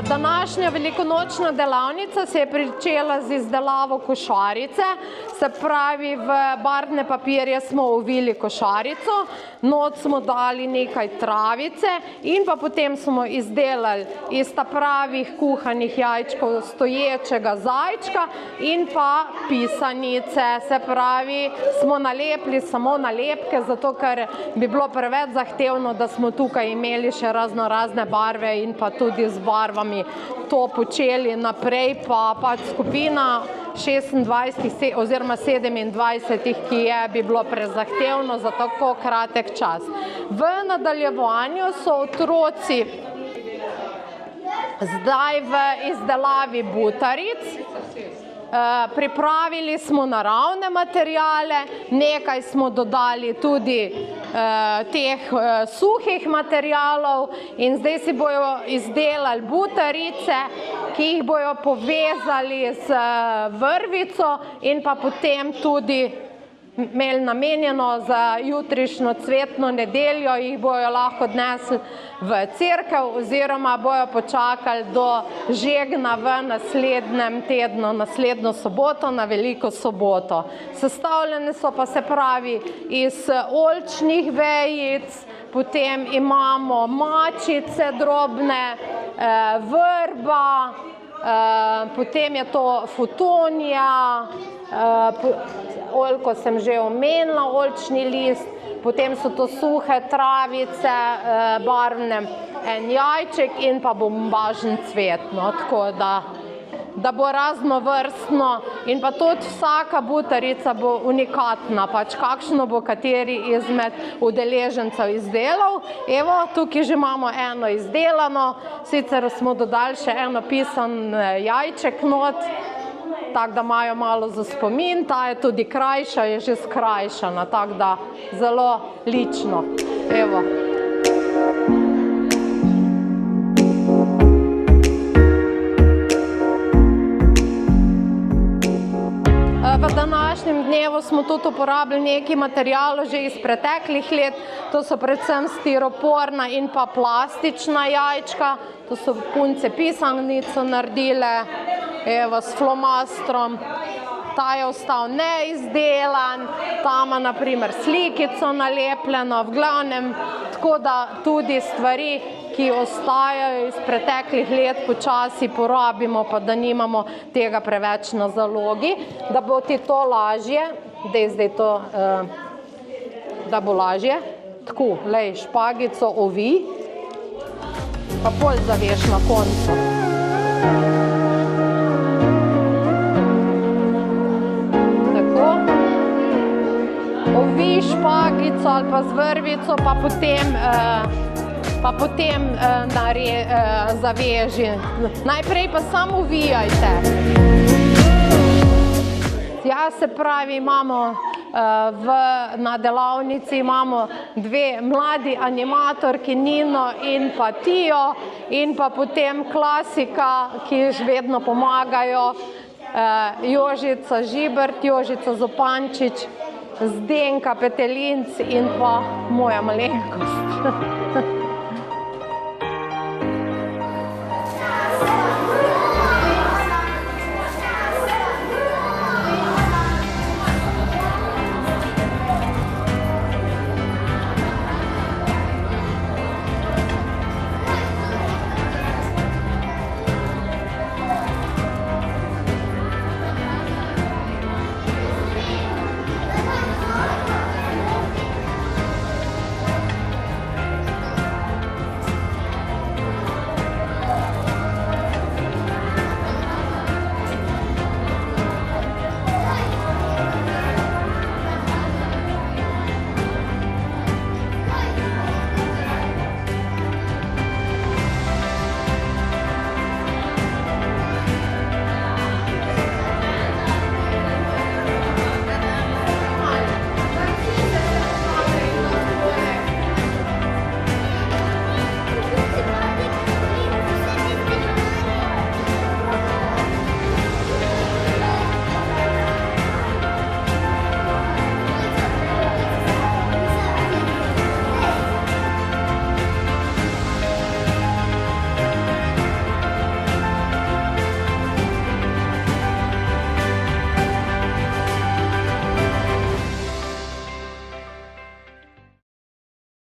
Današnja velikonočna delavnica se je pričela z izdelavo košarice, se pravi v barvne papirje smo ovili košarico, not smo dali nekaj travice in pa potem smo izdelali iz pravih kuhanih jajčkov stoječega zajčka in pa pisanice, se pravi smo nalepili samo nalepke, zato ker bi bilo preveč zahtevno, da smo tukaj imeli še razne barve in pa tudi z barvami to počeli naprej, pa pač skupina 26 oziroma 27, ki je, bi bilo prezahtevno za tako kratek čas. V nadaljevanju so otroci zdaj v izdelavi butaric. Pripravili smo naravne materiale, nekaj smo dodali tudi teh suhih materialov in zdaj si bojo izdelali butarice, ki jih bojo povezali z vrvico in pa potem tudi imeli namenjeno za jutrišnjo cvetno nedeljo, jih bojo lahko odnesli v cerkev oziroma bojo počakali do žegna v naslednjem tednu, naslednjo soboto, na veliko soboto. Sestavljene so pa, se pravi, iz oljčnih vejic, potem imamo mačice drobne, vrba, potem je to futonija, oljko sem že omenila, oljčni list, potem so to suhe travice, barvne, en jajček in pa bombažen cvet, no, tako da bo raznovrstno in pa tudi vsaka butarica bo unikatna, pač kakšno bo kateri izmed udeležencev izdelal. Evo, tukaj že imamo eno izdelano, sicer smo dodali še eno pisan jajček not, tako da imajo malo za spomin, ta je tudi krajša, je že skrajšana, tako da zelo lično. Evo. V današnjem dnevu smo tudi uporabili nekaj materijalov že iz preteklih let, to so predvsem stiroporna in pa plastična jajčka, to so punce pisanico naredile, evo, s flomastrom. Ta je ostal neizdelan, ta ima na primer slikico nalepljeno, v glavnem, tako da tudi stvari, ki ostajajo iz preteklih let, počasi porabimo, pa da nimamo tega preveč na zalogi, da bo ti to lažje, zdaj to, da bo lažje, tako, lej, špagico ovi, pa pol zaveš na koncu. Ovi špagico ali pa z vrvico, pa potem zaveži. Najprej pa samo uvijajte. Ja, se pravi, imamo na delavnici imamo dve mladi animatorki, Nino in pa Tijo, in pa potem klasika, ki vedno pomagajo, Jožica Žibert, Jožica Zopančič, Zdenka Petelinc in pa moja malenkost.